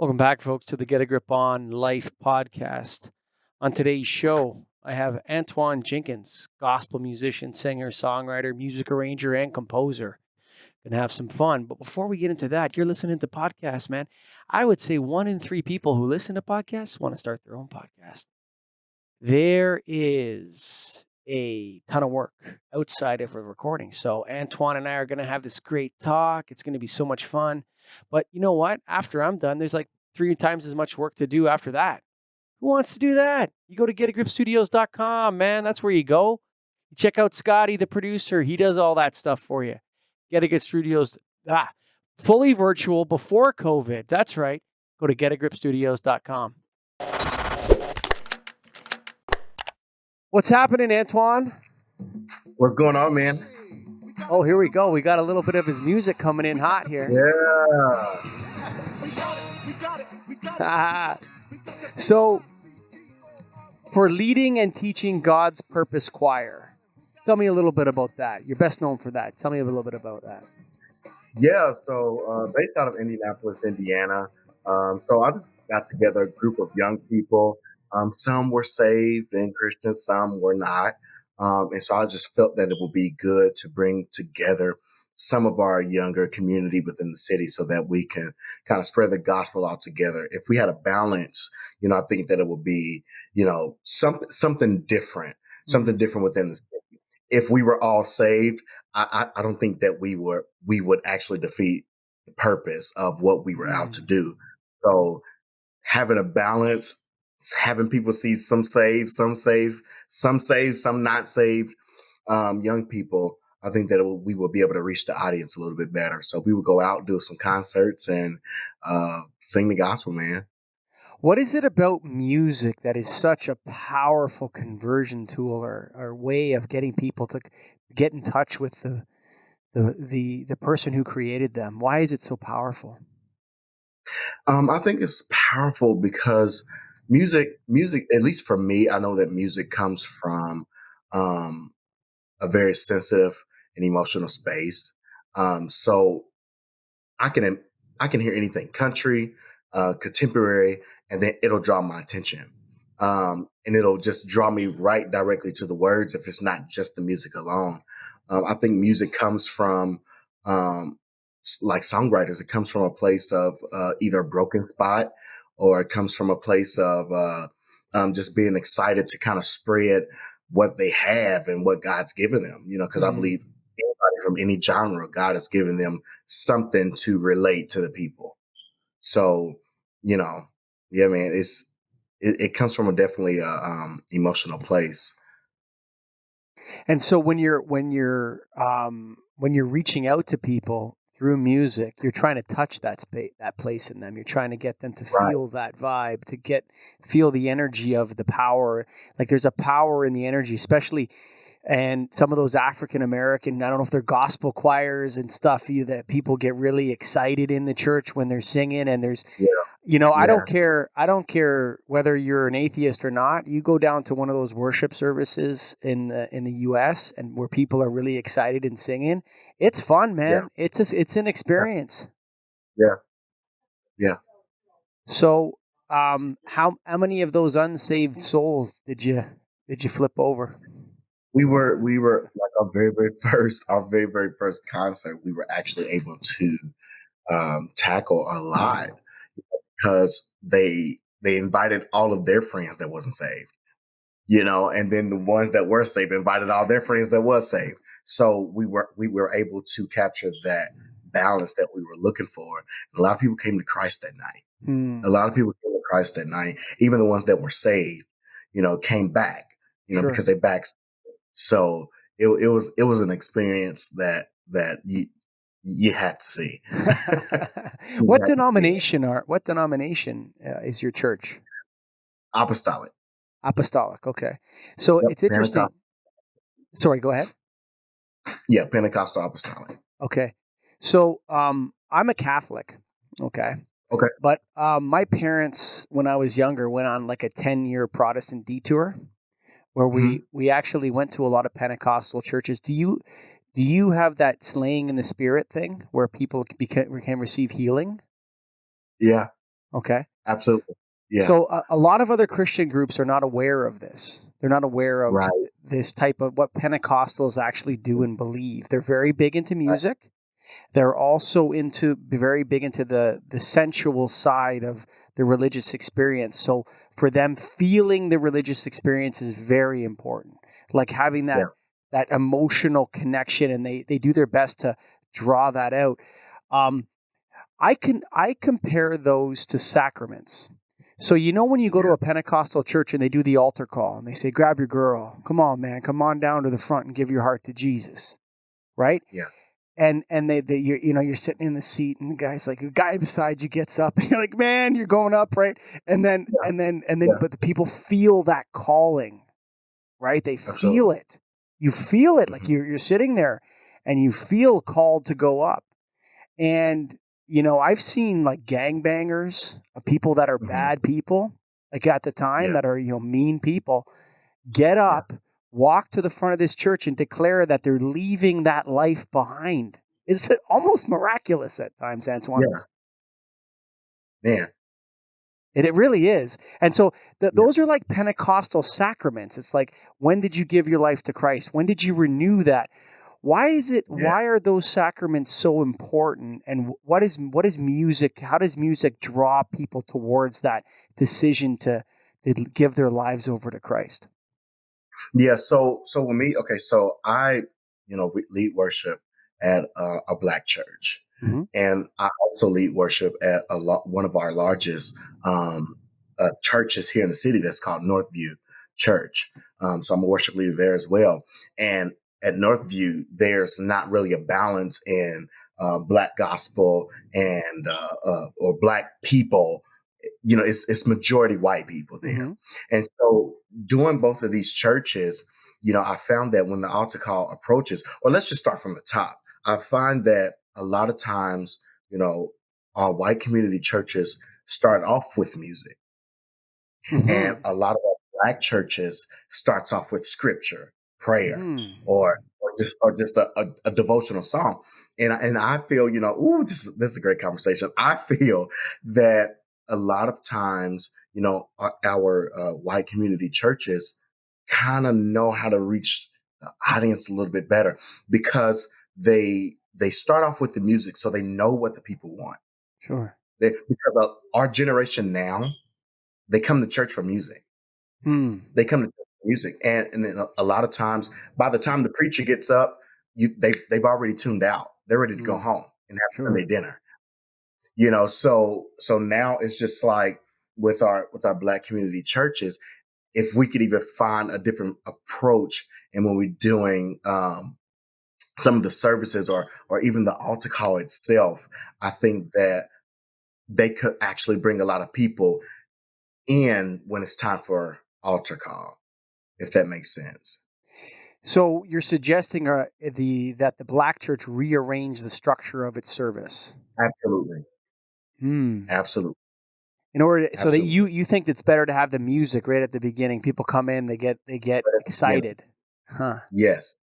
Welcome back, folks, to the Get a Grip on Life podcast. On today's show, I have Antwan Jenkins, gospel musician, singer, songwriter, music arranger, and composer. Gonna have some fun. But before we get into that, you're listening to podcasts, man. I would say 1 in 3 people who listen to podcasts want to start their own podcast. There is a ton of work outside of a recording. So Antwan and I are going to have this great talk. It's going to be so much fun. But you know what? After I'm done, there's like 3 times as much work to do after that. Who wants to do that? You go to getagripstudios.com, man. That's where you go. You check out Scotty, the producer. He does all that stuff for you. Get a Grip Studios, fully virtual before COVID. That's right. Go to getagripstudios.com. What's happening, Antwan? What's going on, man? Oh, here we go. We got a little bit of his music coming in hot here. Yeah. So, for leading and teaching God's Purpose Choir, tell me a little bit about that. You're best known for that. Tell me a little bit about that. Yeah, so based out of Indianapolis, Indiana. So I just got together a group of young people. Some were saved and Christians, some were not. And so I just felt that it would be good to bring together some of our younger community within the city so that we can kind of spread the gospel out together. If we had a balance, I think that it would be, something different within the city. If we were all saved, I don't think that we would actually defeat the purpose of what we were out to do. So having a balance, having people see some saved, some not saved, young people, I think that we will be able to reach the audience a little bit better. So we would go out, do some concerts, and sing the gospel, man. What is it about music that is such a powerful conversion tool or way of getting people to get in touch with the person who created them? Why is it so powerful? I think it's powerful because music, at least for me, I know that music comes from a very sensitive and emotional space. So I can hear anything, country, contemporary, and then it'll draw my attention. And it'll just draw me right directly to the words if it's not just the music alone. I think music comes from, like songwriters, it comes from a place of either a broken spot, or it comes from a place of just being excited to kind of spread what they have and what God's given them, because I believe anybody from any genre, God has given them something to relate to the people. So, yeah, man, it comes from definitely a emotional place. And so when you're reaching out to people through music, you're trying to touch that place in them. You're trying to get them to feel that vibe, to feel the energy of the power. Like there's a power in the energy, especially, and some of those African American, I don't know if they're gospel choirs and stuff, that people get really excited in the church when they're singing. And there's, I don't care whether you're an atheist or not. You go down to one of those worship services in the U.S. and where people are really excited and singing. It's fun, man. Yeah. It's an experience. Yeah. So, how many of those unsaved souls did you flip over? We were like our very very first concert. We were actually able to tackle a lot because they invited all of their friends that wasn't saved, and then the ones that were saved invited all their friends that was saved. So we were able to capture that balance that we were looking for. And a lot of people came to Christ that night. A lot of people came to Christ that night. Even the ones that were saved, came back, because they backslid. So it was an experience that you had to see. What denomination is your church? Apostolic. Okay. So it's interesting. Sorry, go ahead. Yeah, Pentecostal Apostolic. Okay. So I'm a Catholic. Okay. But my parents, when I was younger, went on like a 10-year Protestant detour where we actually went to a lot of Pentecostal churches. Do you have that slaying in the spirit thing where people can receive healing? Yeah. Okay. Absolutely. Yeah. So a lot of other Christian groups are not aware of this. They're not aware of Right. this type of what Pentecostals actually do and believe. They're very big into Right. music. They're also very big into the sensual side of the religious experience. So for them, feeling the religious experience is very important. Like having Yeah. that emotional connection, and they do their best to draw that out. Um, I compare those to sacraments. So when you go to Yeah. a Pentecostal church and they do the altar call and they say, "Grab your girl, come on, man, come on down to the front and give your heart to Jesus," right? Yeah. And you're sitting in the seat and the guy's like, the guy beside you gets up and you're like, man, you're going up, right? And then Yeah. but the people feel that calling, right? They Absolutely. feel it. You feel it, like Hmm. you're sitting there and you feel called to go up. And I've seen like gangbangers, people that are Hmm. bad people, like at the time Yeah. that are mean people, get Yeah. up, walk to the front of this church and declare that they're leaving that life behind. It's almost miraculous at times, Antoine. Yeah. Man. It really is. And so Yeah. those are like Pentecostal sacraments. It's like, when did you give your life to Christ? When did you renew that? Yeah. Why are those sacraments so important? And what is music? How does music draw people towards that decision to give their lives over to Christ? Yeah. So with me, okay. So I, we lead worship at a black church, Hmm. and I also lead worship at one of our largest um, churches here in the city. That's called Northview Church. So I'm a worship leader there as well. And at Northview, there's not really a balance in black gospel and or black people. It's majority white people there. Hmm. And so doing both of these churches, I found that when the altar call approaches, or let's just start from the top, I find that a lot of times, our white community churches start off with music, and Hmm. a lot of our black churches starts off with scripture, prayer, Hmm. or just a devotional song. And I feel, ooh, this is a great conversation. I feel that a lot of times, our white community churches kind of know how to reach the audience a little bit better because they start off with the music, so they know what the people want. Sure. Because our generation now, they come to church for music. Hmm. They come to church for music, and then a lot of times, by the time the preacher gets up, they've already tuned out. They're ready to go Hmm. home and have Sunday Sure. dinner. So now it's just like with our black community churches, if we could even find a different approach, and when we're doing some of the services or even the altar call itself, I think that they could actually bring a lot of people in when it's time for altar call, if that makes sense. So you're suggesting that the black church rearrange the structure of its service. Absolutely. Hmm. Absolutely. In order so that Absolutely. you think it's better to have the music right at the beginning. People come in, they get Right at the beginning. excited. Huh. Yes.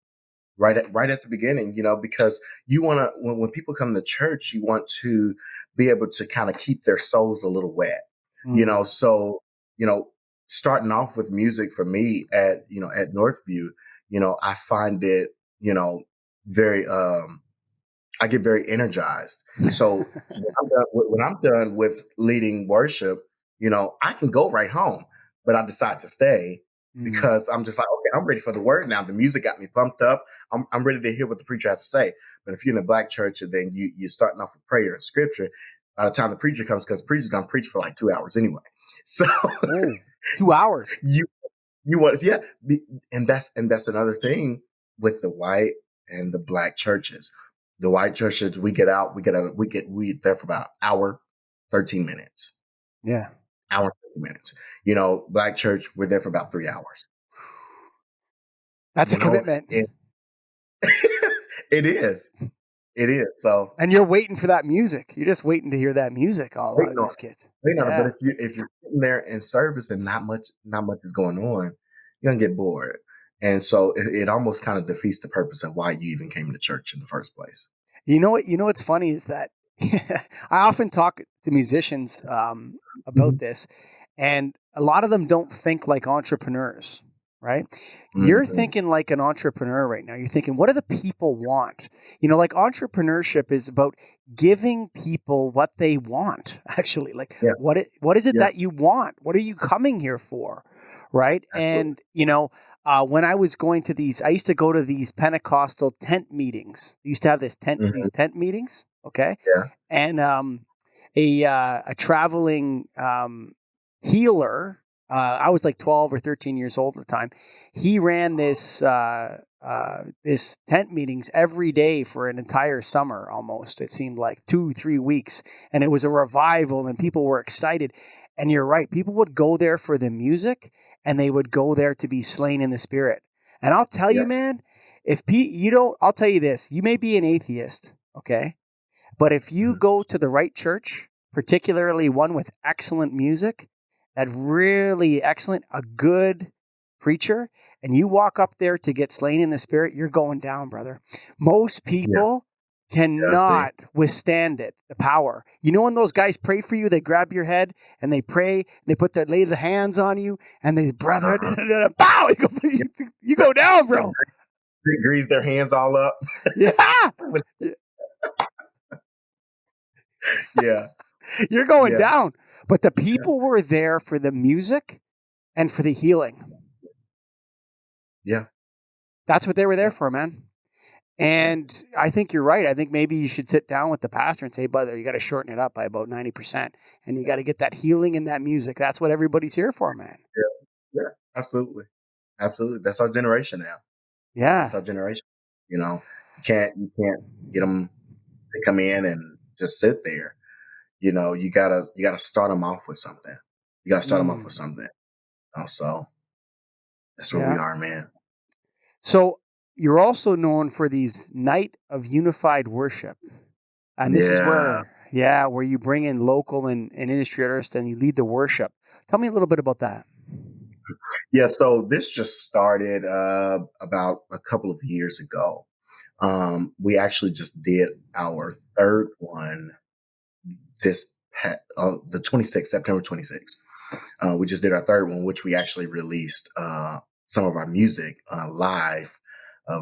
Right at the beginning, because you want to, when people come to church, you want to be able to kind of keep their souls a little wet, Mm. so, you know, starting off with music for me at Northview, I find it, very, I get very energized. So when I'm done with leading worship, I can go right home, but I decide to stay Mm. because I'm just like, okay, I'm ready for the word now. The music got me pumped up. I'm ready to hear what the preacher has to say. But if you're in a black church and then you're starting off with prayer and scripture, by the time the preacher comes, because the preacher's gonna preach for like 2 hours anyway. So Oh, 2 hours. you you want, yeah, and that's another thing with the white and the black churches. The white churches, we there for about hour, 13 minutes, Yeah. hour, 30 minutes. Black church, we're there for about 3 hours. That's a You know, commitment. it, it is, it is. So And you're waiting for that music. You're just waiting to hear that music, a lot of waiting on these it, kids. waiting on it. But Yeah. if you're sitting there in service and not much is going on, you're gonna get bored. And so it almost kind of defeats the purpose of why you even came to church in the first place. What's funny is that I often talk to musicians about Mhm. this, and a lot of them don't think like entrepreneurs, right? You're Mhm. thinking like an entrepreneur right now. You're thinking, what do the people want? You know, like entrepreneurship is about giving people what they want, actually. Like, Yeah, what is it yeah, that you want? What are you coming here for? Right. absolutely. And, when I was going to I used to go to these Pentecostal tent meetings. We used to have Mhm. these tent meetings. Okay. Yeah. And a traveling healer. I was like 12 or 13 years old at the time. He ran this tent meetings every day for an entire summer almost. It seemed like 2 3 weeks, and it was a revival, and people were excited. And you're right, people would go there for the music, and they would go there to be slain in the spirit. And I'll tell Yeah. you, man, you don't, I'll tell you this: you may be an atheist, okay, but if you Mhm. go to the right church, particularly one with excellent music, that really excellent, a good preacher, and you walk up there to get slain in the spirit, you're going down, brother. Most Yeah. people Yeah, see? cannot withstand it, the power. You know when those guys pray for you, they grab your head and they pray, and they lay the hands on you, and they brother, Uh-huh. bow, Yeah. you go down, They bro. they grease their hands all up. Yeah. With yeah, You're going yeah, down. But the yeah, people were there for the music and for the healing. yeah, That's what they were there yeah, for, man. yeah, And I think you're right. I think maybe you should sit down with the pastor and say, brother, you got to shorten it up by about 90%. And you got to get that healing in that music. That's what everybody's here for, man. yeah, yeah, absolutely. Absolutely. That's our generation now. That's Yeah. our generation. You can't get them to come in and just sit there. You gotta start them off with something. You gotta start them off with Mm, something. So that's where we yeah. are, man. So you're also known for these night of unified worship. And this is Yeah. where you bring in local and industry artists and you lead the worship. Tell me a little bit about that. Yeah. So this just started about a couple of years ago. We actually just did our third one the 26th, September 26th. We just did our third one, which we actually released some of our music live,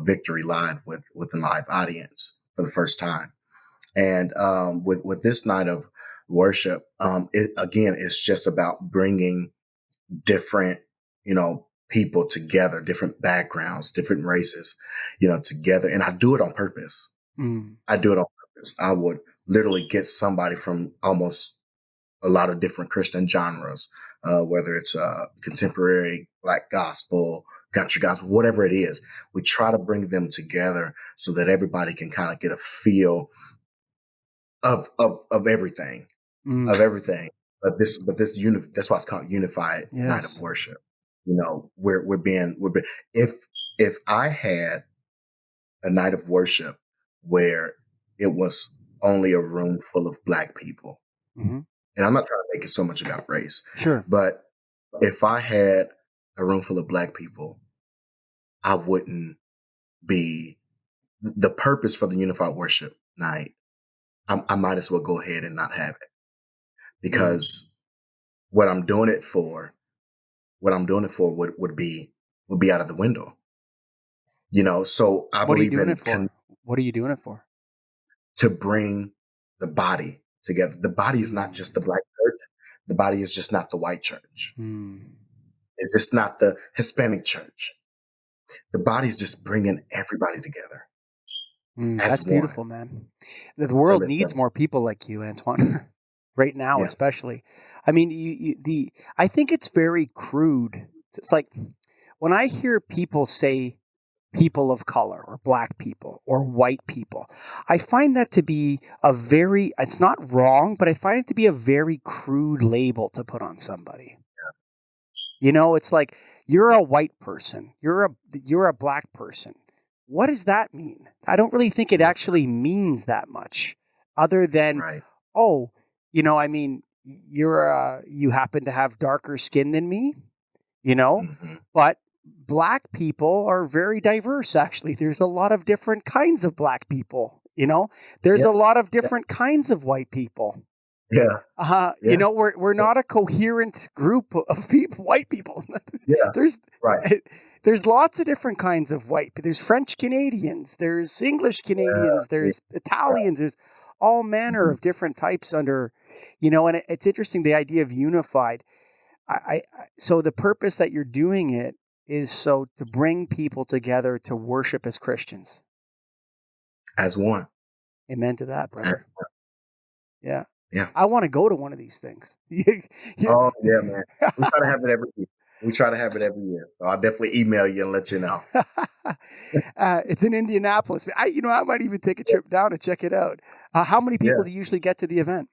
Victory Live with a live audience for the first time. And with this night of worship, it again, it's just about bringing different, people together, different backgrounds, different races, together. And I do it on purpose. Mm, I do it on purpose. I would literally get somebody from almost a lot of different Christian genres, whether it's contemporary, black gospel, country gospel, whatever it is. We try to bring them together so that everybody can kind of get a feel of everything, of mm, everything. That's why it's called Unified Night of yes. Worship. We're being if I had a night of worship where it was only a room full of black people, Hmm. and I'm not trying to make it so much about race, Sure. but if I had a room full of black people, I wouldn't be the purpose for the unified worship night. I might as well go ahead and not have it Mm. because what I'm doing it for, what I'm doing it for would be out of the window. So I What are you believe doing in it for? What are you doing it for? to bring the body together. The body is not just the Mm. black church. The body is just not the white church. Mm. It's just not the Hispanic church. The body is just bringing everybody together Mm. as That's one. beautiful, man. The So world that needs more people like you, Antoine. Right now, yeah. especially. I mean, I think it's very crude. It's like when I hear people say people of color or black people or white people, I find that to be it's not wrong, but I find it to be a very crude label to put on somebody. It's like you're a white person, you're a black person. What does that mean? I don't really think it Yeah. actually means that much other than, Right. oh, I mean, you happen to have darker skin than me, you know, Hmm. but black people are very diverse actually. There's a lot of different kinds of black people. You know, there's Yeah. a lot of Yeah. different kinds of white people. Yeah. You Yeah. know, we're not a coherent group of people, white people. Yeah. there's Right. there's lots of different kinds of white. There's French Canadians, there's English Yeah. Canadians, Yeah. there's Italians, there's all manner Mhm. of different types under, and it's interesting the idea of unified. So the purpose that you're doing it is so to bring people together to worship as Christians. As one. Amen to that, As, brother. Yeah. yeah. I want to go to one of these things. Oh yeah, man. We try to have it every year. We try to have it every year. So I'll definitely email you and let you know. It's in Indianapolis. I might even take a trip down to check it out. How many people Yeah. do you usually get to the event?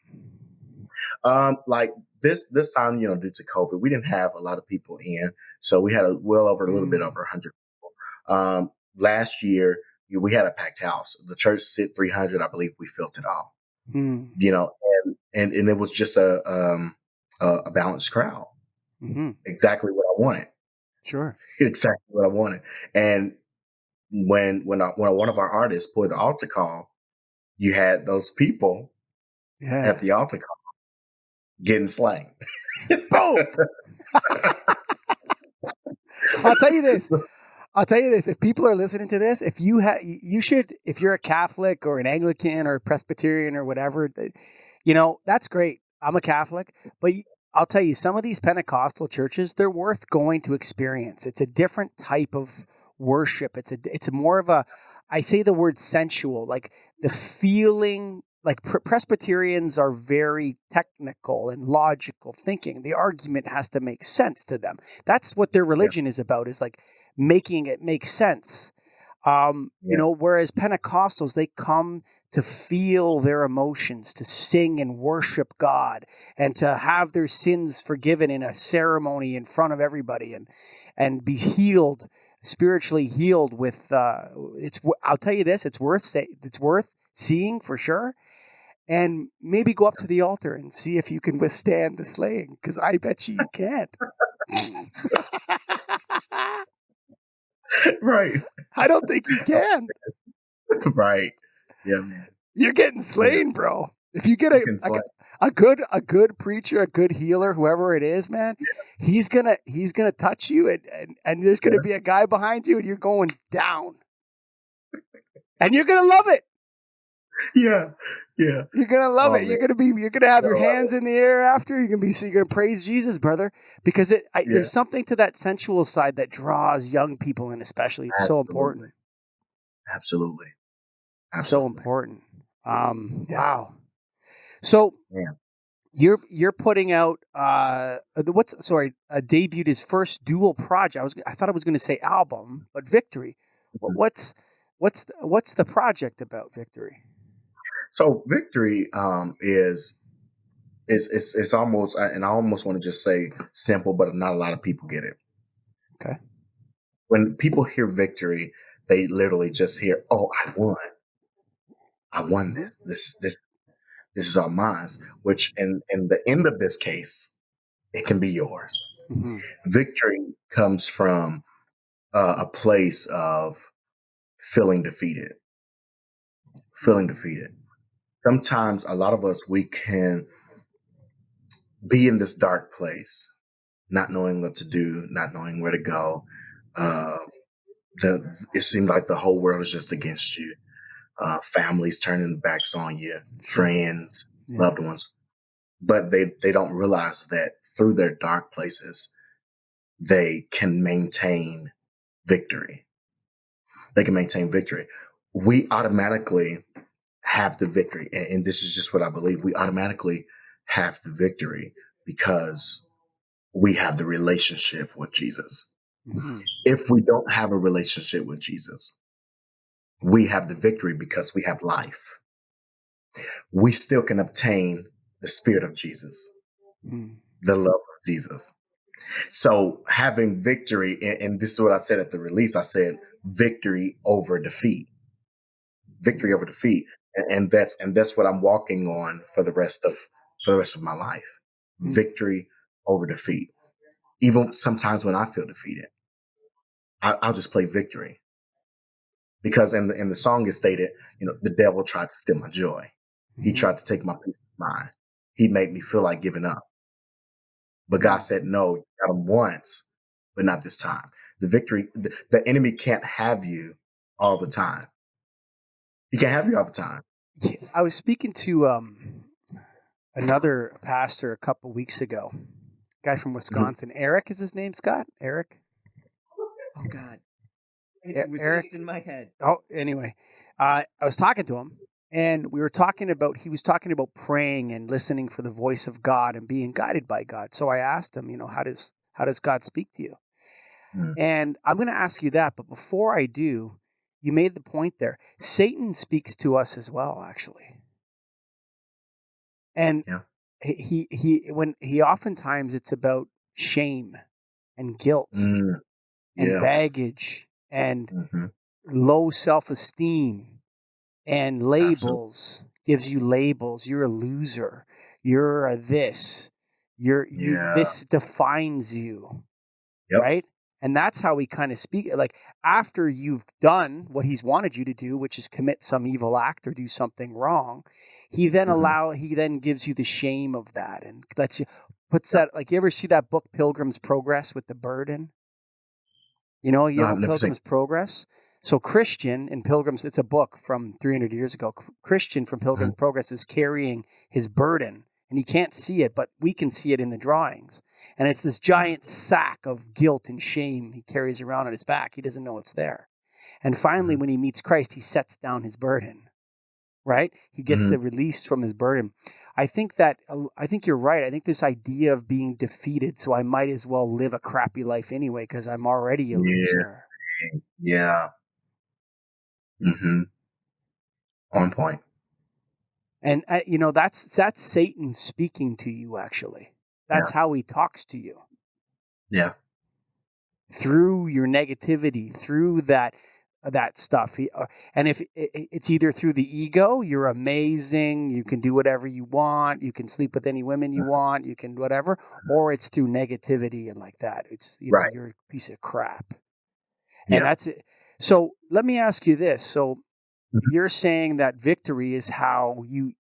Like this time, due to COVID, we didn't have a lot of people in, so we had a little bit Mm, over 100 people. Last year, we had a packed house. The church sit 300. I believe we filled it all. mm, And it was just a balanced crowd. mm-hmm. Exactly what I wanted. Sure. Exactly what I wanted. And when one of our artists played the altar call, you had those people at Yeah. the altar call getting slain. Boom. I'll tell you this. I'll tell you this. If people are listening to this, if you should, if you're a Catholic or an Anglican or a Presbyterian or whatever, that's great. I'm a Catholic, but I'll tell you, some of these Pentecostal churches, they're worth going to experience. It's a different type of worship. It's more of a, I say the word sensual, like the feeling. Like Presbyterians are very technical and logical thinking. The argument has to make sense to them. That's what their Yeah, religion is about. Is like making it make sense. yeah, Whereas Pentecostals, they come to feel their emotions, to sing and worship God, and to have their sins forgiven in a ceremony in front of everybody, and be healed, spiritually healed with. I'll tell you this: it's worth seeing for sure, and maybe go up to the altar and see if you can withstand the slaying, because I bet you can't. right, I don't think you can. right. Yeah, man. You're getting Yeah, slain, bro. If you get you can slay. a good preacher, a good healer, whoever it is, man, he's gonna touch you, and there's gonna Yeah, be a guy behind you, and you're going down, and you're gonna love it. yeah, yeah. You're gonna love Oh it. man, You're gonna have I your love hands it. in the air after. You're gonna praise Jesus, brother, because Yeah, there's something to that sensual side that draws young people in, especially. It's so absolutely, important. absolutely, So absolutely. important. Yeah, Wow. So man. you're putting out debuted his first dual project. I thought I was going to say album, but Victory. What, Mhm. what's what's the project about, Victory? So victory is it's almost, and I almost want to just say simple, but not a lot of people get it. Okay. When people hear victory, they literally just hear, "Oh, I won Mm-hmm. this is all mine." Which in the end of this case, it can be yours. Mm-hmm. Victory comes from a place of feeling defeated, feeling Mm-hmm. defeated. Sometimes, a lot of us, we can be in this dark place, not knowing what to do, not knowing where to go. Uh, it seemed like the whole world is just against you. Families turning backs on you, Sure. friends, Yeah. loved ones, but they don't realize that through their dark places, they can maintain victory. They can maintain victory. We automatically have the victory, and this is just what I believe. We automatically have the victory because we have the relationship with Jesus. Mm-hmm. If we don't have a relationship with Jesus, we have the victory because we have life. We still can obtain the spirit of Jesus, Mm-hmm. the love of Jesus. So having victory, and this is what I said at the release. I said victory over defeat, victory over defeat, and that's what I'm walking on for the rest of my life. Victory over defeat. Even sometimes when I feel defeated, I'll just play victory. because in the song is stated, the devil tried to steal my joy. He tried to take my peace of mind. He made me feel like giving up. But God said, no, you got him once, but not this time. The enemy can't have you all the time. He can't have you all the time. I was speaking to another pastor a couple weeks ago, guy from Wisconsin. Eric is his name, Scott? Eric? Oh, God. It was Eric? just in my head. Oh, anyway, I was talking to him, and he was talking about praying and listening for the voice of God and being guided by God. So I asked him, how does God speak to you? And I'm going to ask you that, but before I do, you made the point there. Satan speaks to us as well, actually. And he oftentimes it's about shame and guilt and baggage and low self-esteem and labels. Absolutely. Gives you labels. You're a loser. You're a this. This defines you. Yep. Right? And that's how we kind of speak. Like after you've done what he's wanted you to do, which is commit some evil act or do something wrong, he then gives you the shame of that and puts that, like, you ever see that book Pilgrim's Progress with the bird in? You know Pilgrim's Progress? So Christian in Pilgrim's, it's a book from 300 years ago. Christian from Pilgrim's Progress is carrying his burden. And he can't see it, but we can see it in the drawings. And it's this giant sack of guilt and shame he carries around on his back. He doesn't know it's there. And finally, when he meets Christ, he sets down his burden, right? He gets the release from his burden. I think you're right. I think this idea of being defeated, so I might as well live a crappy life anyway because I'm already a loser. Yeah. On point. And that's Satan speaking to you. Actually, that's how he talks to you. Yeah. Through your negativity, through that stuff, and if it's either through the ego, you're amazing, you can do whatever you want, you can sleep with any women you want, you can whatever, or it's through negativity and like that. It's you're a piece of crap, and that's it. So let me ask you this. So you're saying that victory is how you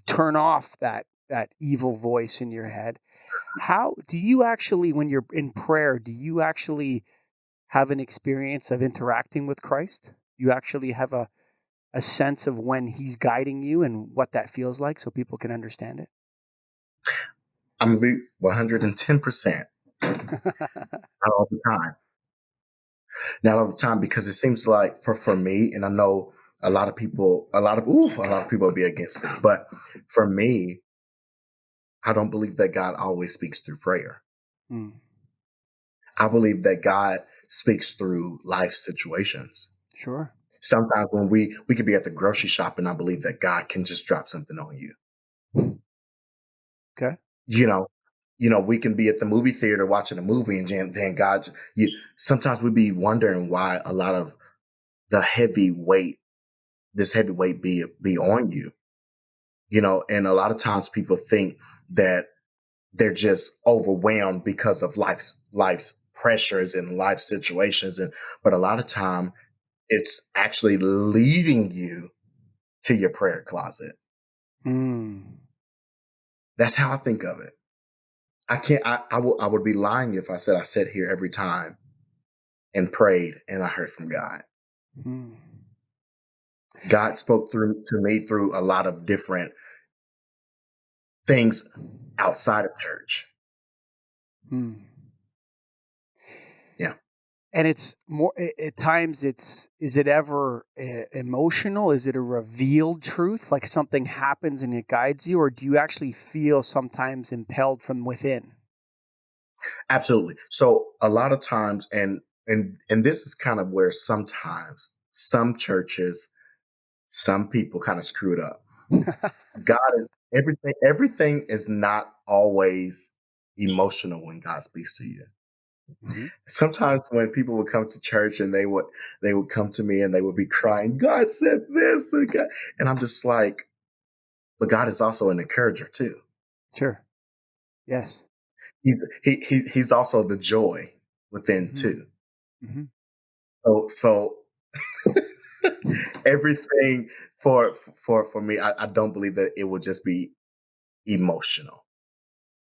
turn off that evil voice in your head. How do you actually, when you're in prayer, do you actually have an experience of interacting with Christ? You actually have a sense of when he's guiding you and what that feels like so people can understand it? I'm going to be 110%. Not all the time. Not all the time, because it seems like for me, and I know a lot of people will be against it, but for me, I don't believe that God always speaks through prayer. I believe that God speaks through life situations. Sure. Sometimes when we could be at the grocery shop, and I believe that God can just drop something on you. Okay. We can be at the movie theater watching a movie, and then God, sometimes we'd be wondering why a lot of this heavy weight be on you, and a lot of times people think that they're just overwhelmed because of life's pressures and life situations, but a lot of time it's actually leading you to your prayer closet. That's how I think of it. I would be lying if I said I sat here every time and prayed and I heard from God. God spoke to me through a lot of different things outside of church. Yeah. And it's more at times. Is it ever emotional? Is it a revealed truth, like something happens and it guides you, or do you actually feel sometimes impelled from within? Absolutely. So a lot of times, and this is kind of where sometimes some churches, some people kind of screw it up. God is everything. Everything is not always emotional when God speaks to you. Sometimes when people would come to church and they would come to me and they would be crying, God said this, and I'm just like, but God is also an encourager too. Sure. Yes. He's also the joy within too. So Everything for me, I don't believe that it will just be emotional.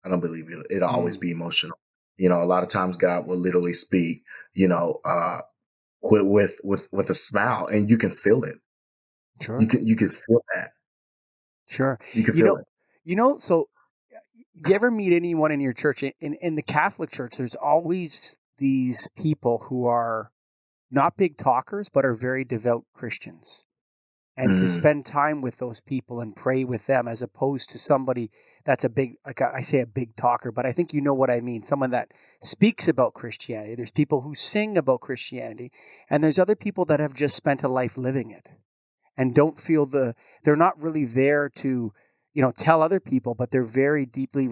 I don't believe it'll always be emotional. You know, a lot of times God will literally speak, you know, with a smile, and you can feel it. Sure. You can feel that. Sure. You can feel it. So you ever meet anyone in your church? In the Catholic Church, there's always these people who are not big talkers, but are very devout Christians. And to Mm, spend time with those people and pray with them, as opposed to somebody that's a big, like I say, a big talker, but I think you know what I mean. Someone that speaks about Christianity. There's people who sing about Christianity, and there's other people that have just spent a life living it and don't feel they're not really there to, tell other people, but they're very deeply,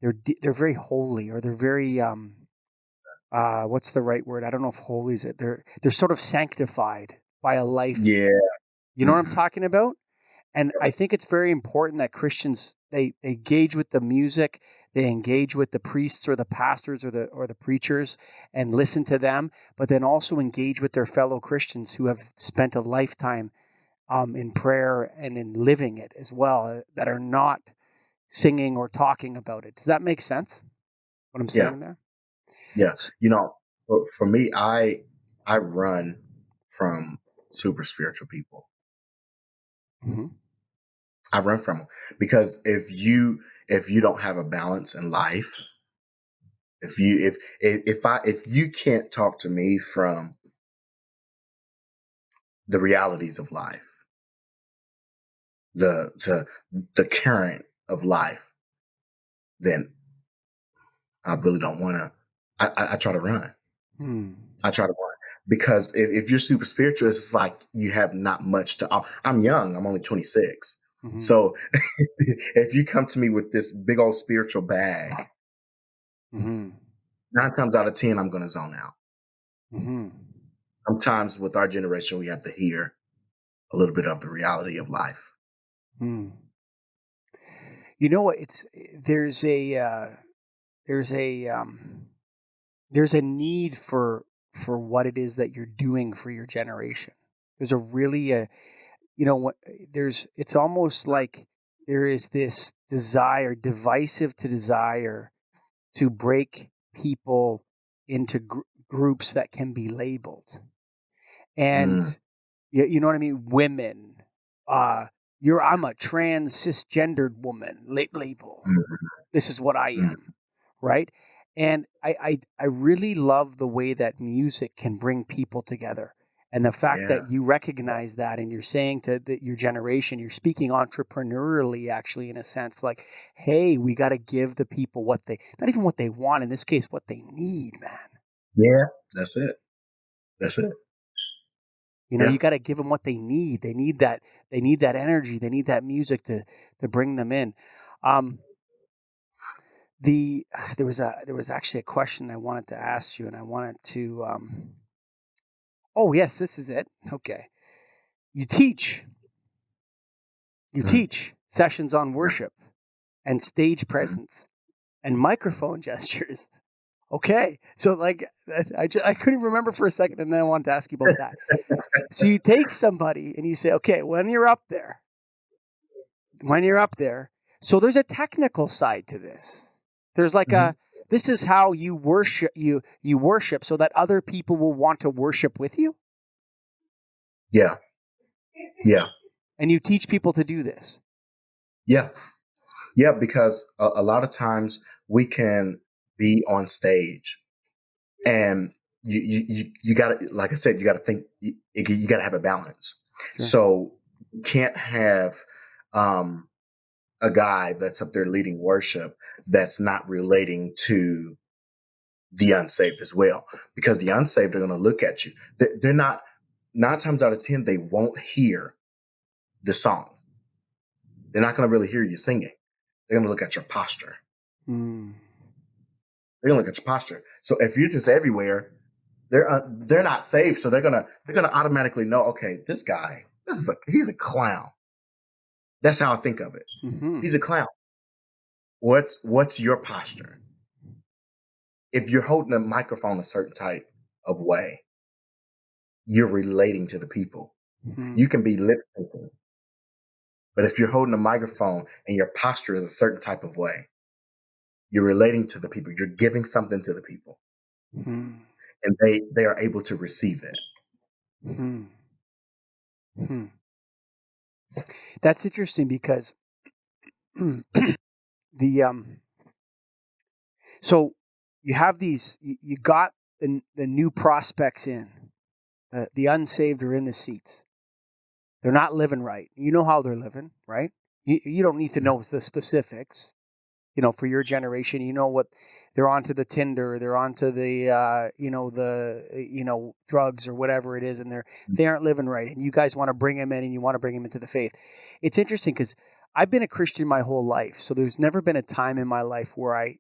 they're very holy, or they're very, what's the right word? I don't know if holy is it. They're sort of sanctified by a life. yeah. You know what I'm Hmm. talking about? And I think it's very important that Christians they engage with the music, they engage with the priests or the pastors or the preachers and listen to them, but then also engage with their fellow Christians who have spent a lifetime in prayer and in living it as well, that are not singing or talking about it. Does that make sense? What I'm Yeah. saying there? Yeah. You know, for me, I run from super spiritual people. Mm-hmm. I run from them because if you don't have a balance in life, if you can't talk to me from the realities of life, the the current of life, then I really don't want to. I try to run. Hmm. I try to run because if you're super spiritual, it's like you have not much to offer. I'm young. I'm only 26. Mm-hmm. So if you come to me with this big old spiritual bag, Mm-hmm. 9 times out of 10, I'm going to zone out. Mm-hmm. Sometimes with our generation, we have to hear a little bit of the reality of life. Hmm. You know what? There's a there's a there's a need for what it is that you're doing for your generation. There's a really what there's it's almost like there is this desire, divisive to desire, to break people into groups that can be labeled. And Mm, you know what I mean? Women, uh, I'm a trans cisgendered woman, label. mm, This is what I mm. am, right? And I really love the way that music can bring people together. And the fact Yeah, that you recognize that, and you're saying to your generation, you're speaking entrepreneurially, actually, in a sense, like, hey, we got to give the people what not even what they want, in this case, what they need, man. yeah, that's it. That's it. You Yeah, got to give them what they need. They need that energy. They need that music to bring them in. Um, The there was actually a question I wanted to ask you, and I wanted to. Oh yes, this is it. Okay, you teach you mm, teach sessions on yeah, worship and stage mm, presence and microphone gestures. Okay, so like I couldn't remember for a second, and then I wanted to ask you about that. So you take somebody and you say, okay, when you're up there, so there's a technical side to this. There's like mhm. this is how you worship so that other people will want to worship with you, Yeah, yeah, and you teach people to do this. yeah, yeah. Because a lot of times we can be on stage, and you got to, like I said, you got to think. You got to have a balance. Sure. So you can't have um, a guy that's up there leading worship that's not relating to the unsaved as well, because the unsaved are going to look at you. They're not, 9 times out of 10, they won't hear the song. They're not going to really hear you singing. They're going to look at your posture. Mm. They're going to look at your posture. So if you're just everywhere, they're not saved. So they're gonna automatically know, okay, this guy, he's a clown. That's how I think of it. Hmm. He's a clown. What's your posture? If you're holding a microphone a certain type of way, you're relating to the people. You can be lip syncing, but if you're holding a microphone and your posture is a certain type of way, you're relating to the people. You're giving something to the people, Hmm. and they are able to receive it. Hmm. Hmm. That's interesting because the so you have these you got the new prospects in. The unsaved are in the seats. They're not living right. You know how they're living, right? You don't need to know the specifics. You know, for your generation, you know what they're onto the Tinder, they're onto the drugs or whatever it is, and they aren't living right. And you guys want to bring them in, and you want to bring them into the faith. It's interesting because I've been a Christian my whole life, so there's never been a time in my life where I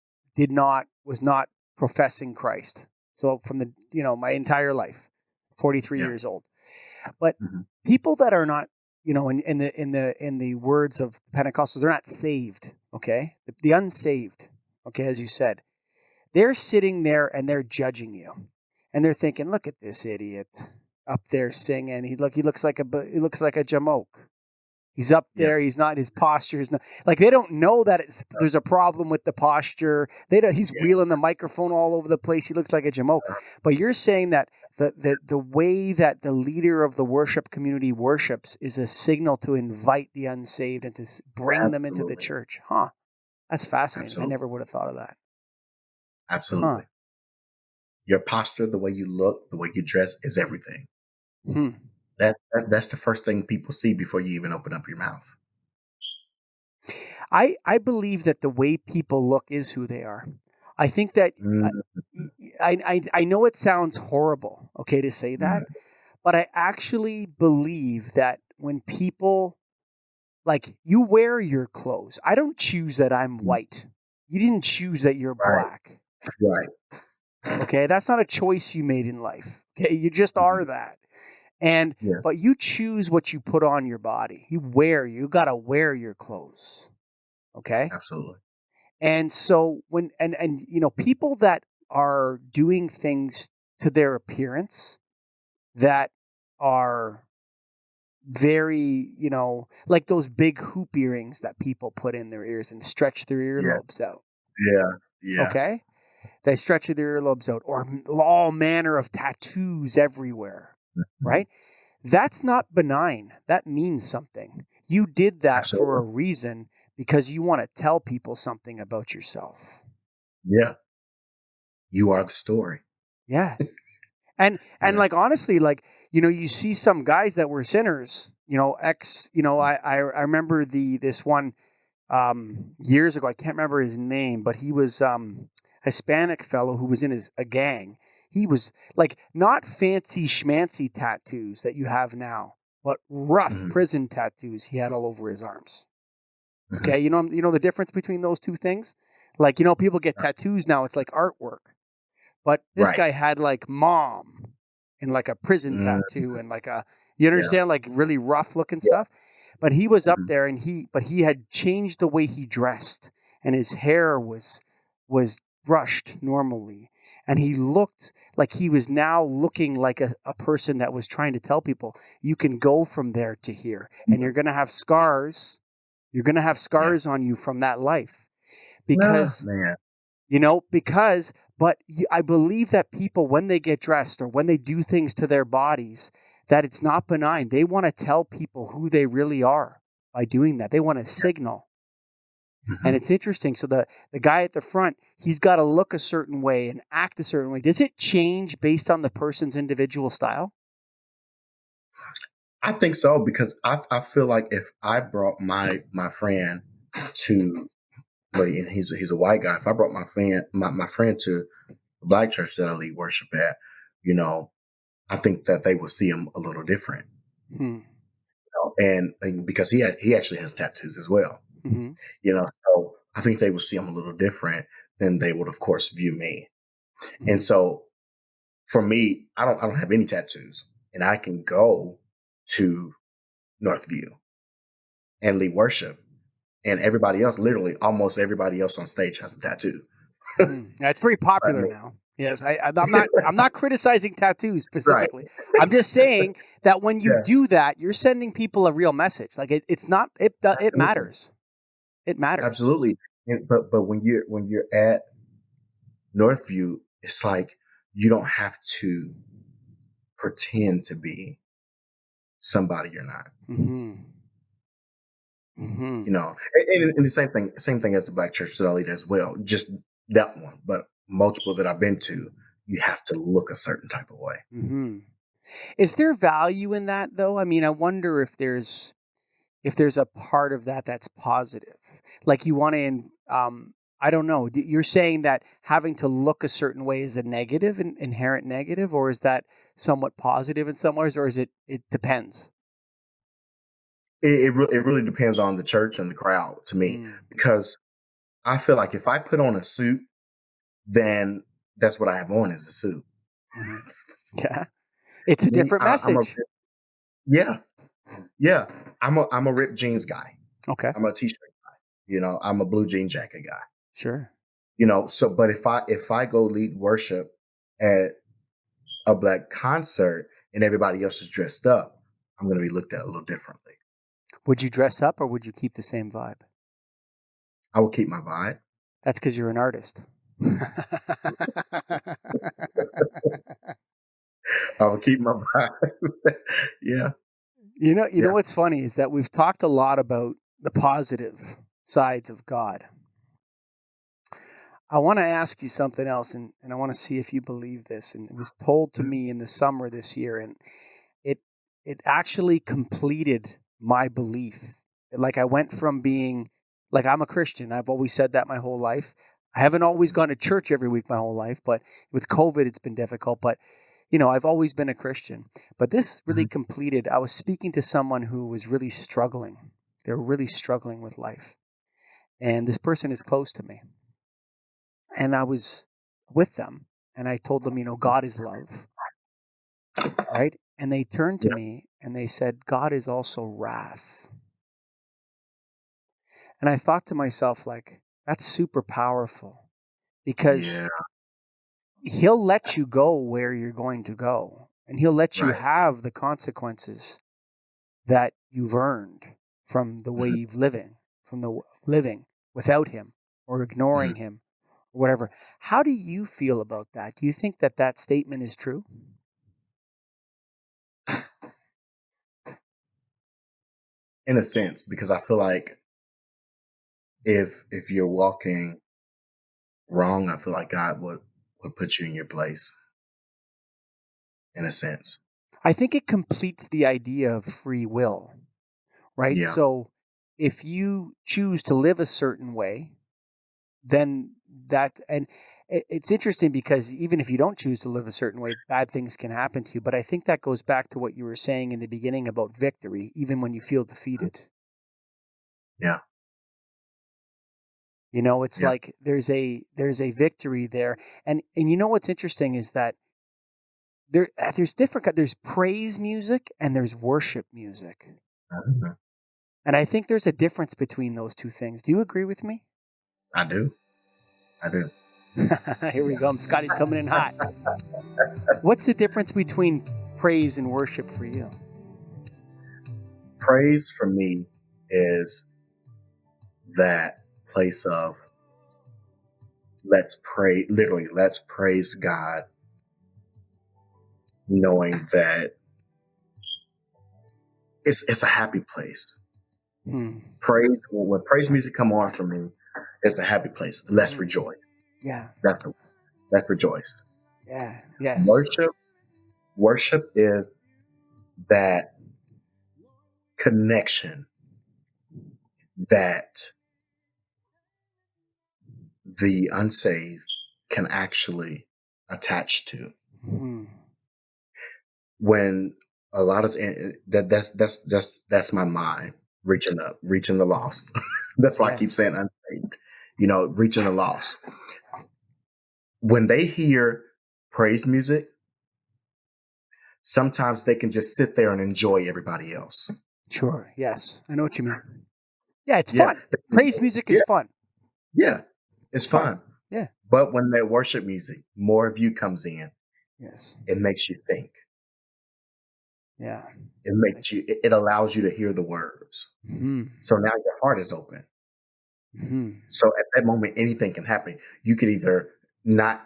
was not professing Christ. So from my entire life, 43 Yeah. years old. But Mm-hmm. people that are not, in the words of Pentecostals, they're not saved. Okay, the unsaved. Okay, as you said, they're sitting there and they're judging you, and they're thinking, "Look at this idiot up there singing. He looks like a jamoke. He's up Yeah. there. He's not. His posture is not like they don't know that there's a problem with the posture. He's Yeah. wheeling the microphone all over the place. He looks like a jamoke. But you're saying that the way that the leader of the worship community worships is a signal to invite the unsaved and to bring them into the Absolutely. church. Huh? That's fascinating. I Absolutely. never would have thought of that. Huh? Absolutely. Your posture, the way you look, the way you dress is everything. Hmm. That's the first thing people see before you even open up your mouth. I believe that the way people look is who they are. I think that I know it sounds horrible, okay, to say that, but I actually believe that when people like you wear your clothes, I don't choose that I'm white. You didn't choose that you're Right. black. Right. Okay, that's not a choice you made in life. Okay, you just are that. And Yeah. but you choose what you put on your body. You got to wear your clothes. Okay? Absolutely. And so and people that are doing things to their appearance that are very, like those big hoop earrings that people put in their ears and stretch their Yeah. earlobes out. Yeah. Yeah. Okay? They stretch their earlobes out or all manner of tattoos everywhere, Mhm. right? That's not benign. That means something. You did that for a Absolutely. reason because you want to tell people something about yourself. Yeah. You are the story. Yeah. And Yeah. like honestly, like, you see some guys that were sinners, I remember this one years ago. I can't remember his name, but he was Hispanic fellow who was in a gang. He was like not fancy schmancy tattoos that you have now, but rough Mhm. prison tattoos he had all over his arms. Mhm. Okay, you know the difference between those two things? Like, people get tattoos now, it's like artwork. But this Right. guy had like mom and like a prison Mm. tattoo and you Yeah. understand, like really rough looking Yeah. stuff. But he was up Mhm. there and he had changed the way he dressed and his hair was brushed normally. And he looked like he was now looking like a person that was trying to tell people you can go from there to here and you're going to have scars. You're going to have Yeah. scars on you from that life Ah, because man. I believe that people, when they get dressed or when they do things to their bodies, that it's not benign. They want to tell people who they really are by doing that. They want to signal. And Mhm. it's interesting. So the guy at the front, he's got to look a certain way and act a certain way. Does it change based on the person's individual style? I think so because I feel like if I brought my friend to and he's a white guy. If I brought my friend to the black church that I lead worship at, you know, I think that they would see him a little different. Hmm. And because he actually has tattoos as well, Hmm. so I think they would see him a little different than they would, of course, view me. And Hmm. so for me, I don't have any tattoos, and I can go to Northview and lead worship, and everybody else, literally almost everybody else on stage has a tattoo. Hmm. That's very I popular mean, now. Yes, I'm not criticizing tattoos Right. specifically. I'm just saying that when you Yeah. do that, you're sending people a real message. Like it's not it Absolutely. matters. It matters. Absolutely. But when you're at Northview, it's like you don't have to pretend to be somebody you're not. Mm-hmm. Mm-hmm. You know, and the same thing as the Black Church that I lead as well. Just that one, but multiple that I've been to, you have to look a certain type of way. Mm-hmm. Is there value in that though? I mean, I wonder if there's a part of that that's positive. Like you want to I don't know. You're saying that having to look a certain way is a negative, an inherent negative, or is that somewhat positive in some ways, or is it depends? It really depends on the church and the crowd to me, Mm. because I feel like if I put on a suit, then that's what I have on is a suit. Mm-hmm. Yeah. It's a Me, different I'm a message. yeah, yeah. I'm a ripped jeans guy. Okay. I'm a t-shirt guy. You know, I'm a blue jean jacket guy. Sure. You know, so but if I go lead worship at a Black concert and everybody else is dressed up, I'm going to be looked at a little differently. Would you dress up or would you keep the same vibe? I will keep my vibe. That's because you're an artist. I will keep my vibe. Yeah, You know yeah. what's funny is that we've talked a lot about the positive sides of God. I want to ask you something else, and I want to see if you believe this. And it was told to Mhm. me in the summer this year, and it it actually completed my belief. Like I went from being like I'm a Christian. I've always said that my whole life. I haven't always gone to church every week my whole life, but with COVID, it's been difficult. But I've always been a Christian. But this really Mhm. completed. I was speaking to someone who was really struggling. They're really struggling with life, and this person is close to me. And I was with them and I told them, God is love, right? And they turned to Yeah, me and they said, God is also wrath. And I thought to myself, like, that's super powerful because yeah, he'll let you go where you're going to go and he'll let you right. have the consequences that you've earned from the way Mhm. you've living without him or Mhm. ignoring him or whatever. How do you feel about that? Do you think that that statement is true? In a sense, because I feel like if you're walking wrong, I feel like God would put you in your place. In a sense, I think it completes the idea of free will, right? yeah. So if you choose to live a certain way, then it's interesting because even if you don't choose to live a certain way, bad things can happen to you. But I think that goes back to what you were saying in the beginning about victory, even when you feel defeated. Yeah, It's yeah. like there's a victory there. And what's interesting is that there's there's praise music and there's worship music. Mhm. And I think there's a difference between those two things. Do you agree with me? I do. I do. Here we go. Scotty's coming in hot. What's the difference between praise and worship for you? Praise for me is that place of let's pray, literally, let's praise God, knowing that it's a happy place. Hmm. Praise, when praise music come on for me, it's a happy place. Let's Hmm. rejoice. Yeah. That's let's rejoice. Yeah. Yes. Worship is that connection that the unsaved can actually attach to. Hmm. When a lot of that's my mind reaching up, reaching the lost. That's why I keep Yes. saying unsaved. Reaching the lost. When they hear praise music, sometimes they can just sit there and enjoy everybody else. Sure. Yes. I know what you mean. Yeah, it's Yeah, fun. Praise music is yeah, fun. yeah. It's It's fun. fun. Yeah. But when that worship music, more of you comes in, Yes. it makes you think. Yeah. It allows you to hear the words. Mm-hmm. So now your heart is open. Mm-hmm. So at that moment, anything can happen. You could either not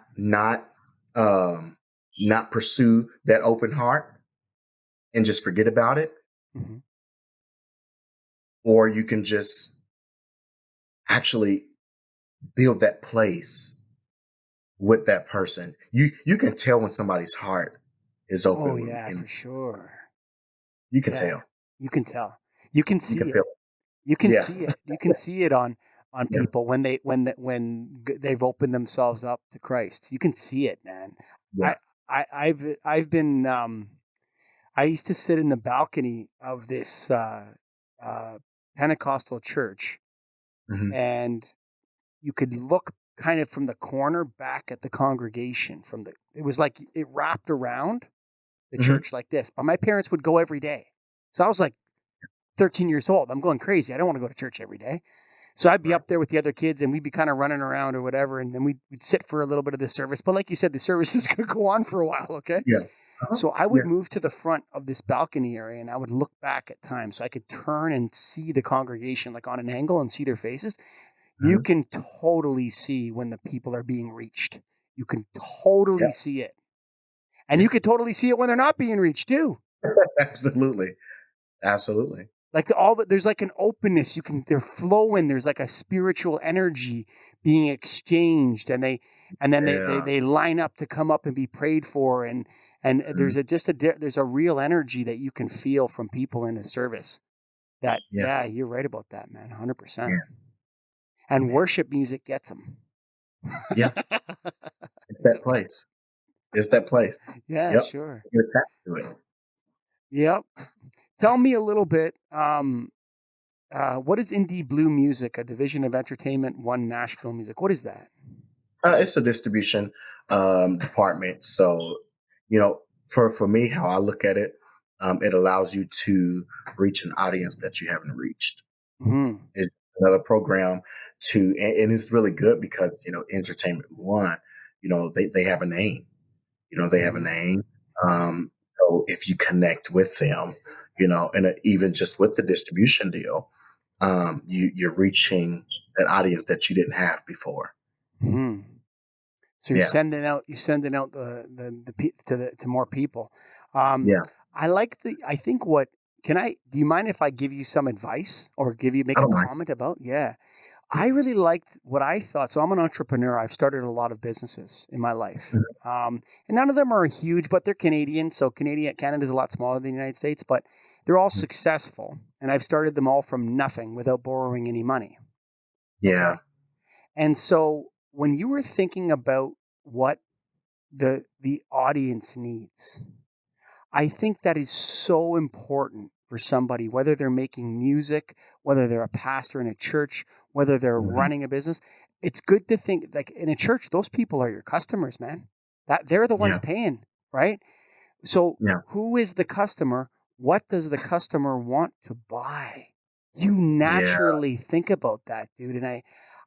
pursue that open heart and just forget about it, Mm-hmm. or you can just actually build that place with that person. You can tell when somebody's heart is open, Oh yeah, and for sure. you can Yeah, tell. you can tell. You can You can see feel it. it. You can Yeah, see it. You can see it on yeah. people they've opened themselves up to Christ. You can see it, man. Yeah. I've been I used to sit in the balcony of this uh, Pentecostal church, Hmm. and you could look kind of from the corner back at the congregation. It was like it wrapped around the Hmm. church like this. But my parents would go every day, so I was like 13 years old. I'm going crazy. I don't want to go to church every day. So I'd be Right. up there with the other kids and we'd be kind of running around or whatever. And then we'd sit for a little bit of the service. But like you said, the service is going to go on for a while. Okay. Yeah. Uh-huh. So I would Yeah. move to the front of this balcony area and I would look back at times so I could turn and see the congregation like on an angle and see their faces. You Hmm. can totally see when the people are being reached. You can totally Yeah. see it. And Yeah. you could totally see it when they're not being reached too. Absolutely. Absolutely. Like there's like an openness. They're flowing. There's like a spiritual energy being exchanged, and then Yeah. they line up to come up and be prayed for, and Mhm. there's a real energy that you can feel from people in a service. That Yeah. yeah, you're right about that, man, 100%. Yeah. And Amen. worship music gets them. Yeah. It's that place. It's that place. Yeah, Yep. sure. You're attached to it. Yep. Tell me a little bit. What is Indie Blue Music, a division of Entertainment One Nashville Music? What is that? It's a distribution department. So, for me, how I look at it, it allows you to reach an audience that you haven't reached. Hmm. It's another program and it's really good because, Entertainment One, they have a name. They have a Mhm. name. So if you connect with them, and even just with the distribution deal, you're reaching that audience that you didn't have before. Mhm. So Yeah. you're sending out to more people. Um, Yeah. I think what can I do you mind if I give you some advice or make I a don't mind. comment about? Yeah. I really liked what I thought. So I'm an entrepreneur. I've started a lot of businesses in my life. Mhm. And none of them are huge, but they're Canadian. So Canada's a lot smaller than the United States, but they're all Mhm. successful. And I've started them all from nothing without borrowing any money. Yeah. Okay. And so when you were thinking about what the audience needs, I think that is so important for somebody, whether they're making music, whether they're a pastor in a church, whether they're Mhm. running a business. It's good to think like in a church, those people are your customers, man. That they're the ones Yeah. paying, right? So Yeah. who is the customer? What does the customer want to buy? You Yeah. naturally think about that, dude. And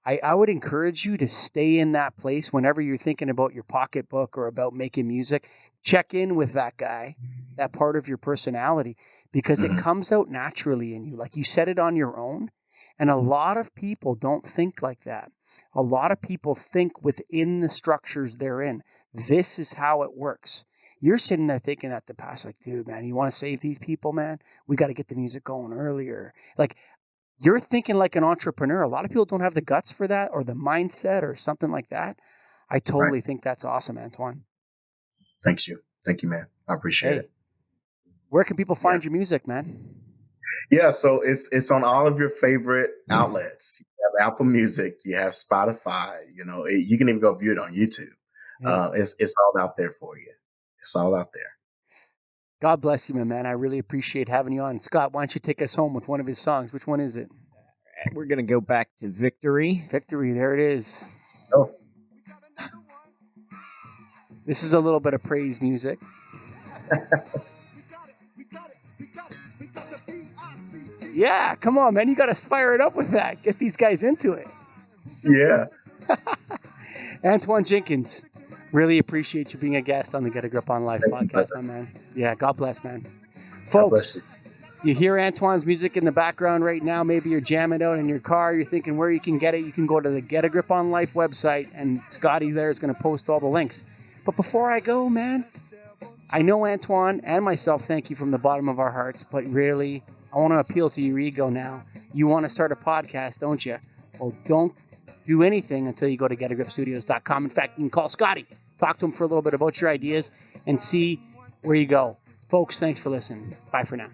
I would encourage you to stay in that place whenever you're thinking about your pocketbook or about making music. Check in with that guy, that part of your personality, because it Mhm. comes out naturally in you. Like you said it on your own. And a lot of people don't think like that. A lot of people think within the structures they're in. This is how it works. You're sitting there thinking at the past, like, dude, man, you want to save these people, man? We got to get the music going earlier. Like, you're thinking like an entrepreneur. A lot of people don't have the guts for that or the mindset or something like that. I Right. totally think that's awesome, Antoine. Thank you. Thank you, man. I appreciate it. Hey, where can people Yeah. find your music, man? Yeah. So it's on all of your favorite outlets. You have Apple Music. You have Spotify. You can even go view it on YouTube. Hey, It's all out there for you. It's all out there. God bless you, my man. I really appreciate having you on. Scott, why don't you take us home with one of his songs? Which one is it? We're going to go back to Victory. Victory. There it is. Oh, This is a little bit of praise music. Yeah, come on, man. You got to fire it up with that. Get these guys into it. yeah. Antwan Jenkins, really appreciate you being a guest on the Get a Grip on Life Thank you, podcast, brother. my man. Yeah, God bless, man. God bless Folks, you. you hear Antwan's music in the background right now. Maybe you're jamming out in your car. You're thinking where you can get it. You can go to the Get a Grip on Life website, and Scotty there is going to post all the links. But before I go, man, I know Antwan and myself thank you from the bottom of our hearts, but really, I want to appeal to your ego now. You want to start a podcast, don't you? Well, don't do anything until you go to getagripstudios.com. In fact, you can call Scotty, talk to him for a little bit about your ideas, and see where you go. Folks, thanks for listening. Bye for now.